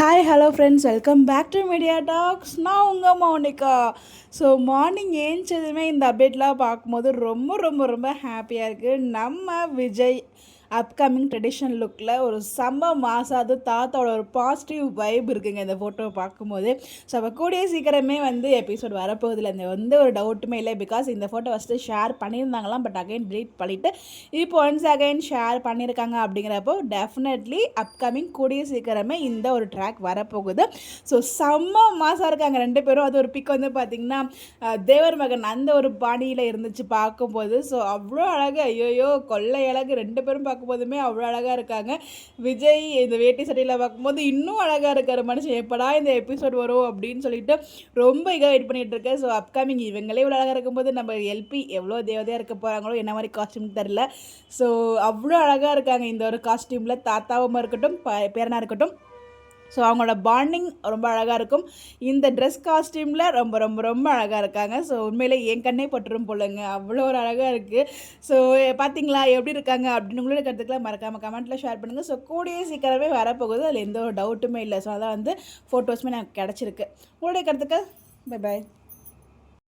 Hi hello friends, welcome back to Media Talks. நான் உங்கள் Mounika. So morning ஏஞ்சதுமே இந்த அப்டேட்லாம் பார்க்கும்போது ரொம்ப ரொம்ப ரொம்ப ஹாப்பியாக இருக்குது. நம்ம விஜய் அப்கமிங் ட்ரெடிஷ்னல் லுக்கில் ஒரு செம்ம மாசாது தாத்தாவோட ஒரு பாசிட்டிவ் வைப் இருக்குங்க இந்த ஃபோட்டோவை பார்க்கும்போது. ஸோ அப்போ கூடிய சீக்கிரமே எபிசோட் வரப்போகுதில்ல, இந்த எந்த ஒரு டவுட்டுமே இல்லை. பிகாஸ் இந்த ஃபோட்டோ ஃபஸ்ட்டு ஷேர் பண்ணியிருந்தாங்களாம், பட் அகைன் டிலீட் பண்ணிவிட்டு இப்போ ஒன்ஸ் அகைன் ஷேர் பண்ணியிருக்காங்க. அப்படிங்கிறப்போ டெஃபினெட்லி அப்கமிங் கூடிய சீக்கிரமே இந்த ஒரு ட்ராக் வரப்போகுது. ஸோ செம்ம மாசாக இருக்காங்க ரெண்டு பேரும். அது ஒரு பிக் பார்த்திங்கன்னா தேவர் மகன் அந்த ஒரு பாணியில் இருந்துச்சு பார்க்கும்போது. ஸோ அவ்வளோ அழகு, ஐயோயோ கொள்ளை அழகு, ரெண்டு பேரும் பார்க்கும்போதுமே அவ்வளோ அழகாக இருக்காங்க. விஜய் இந்த வேட்டி சட்டையில் பார்க்கும்போது இன்னும் அழகாக இருக்கார் மனுஷன். எப்படா இந்த எபிசோட் வரும் அப்படின்னு சொல்லிட்டு ரொம்ப வெயிட் பண்ணிகிட்டு இருக்கேன். ஸோ அப்கமிங் இவங்களே இவ்வளோ அழகாக இருக்கும்போது நம்ம எல்பி எவ்வளோ தேவதையாக இருக்க போகிறாங்களோ, என்ன மாதிரி காஸ்டியூம் தெரில. ஸோ அவ்வளோ அழகாக இருக்காங்க இந்த ஒரு காஸ்டியூமில். தாத்தாவும் இருக்கட்டும், பேரனாக இருக்கட்டும். ஸோ அவங்களோட பாண்டிங் ரொம்ப அழகாக இருக்கும். இந்த ட்ரெஸ் காஸ்டியூமில் ரொம்ப ரொம்ப ரொம்ப அழகாக இருக்காங்க. ஸோ உண்மையிலே என் கண்ணே பட்டுரும் போலங்க, அவ்வளோ ஒரு அழகாக இருக்குது. ஸோ பார்த்தீங்களா எப்படி இருக்காங்க அப்படின்னு உங்களோட கருத்துக்கெல்லாம் மறக்காமல் கமெண்ட்டில் ஷேர் பண்ணுங்கள். ஸோ கூடிய சீக்கிரமே வரப்போகுது, அதில் எந்த ஒரு டவுட்டுமே இல்லை. ஸோ அதான் ஃபோட்டோஸுமே எனக்கு கிடச்சிருக்கு. உங்களுடைய கருத்துக்கள். Bye bye.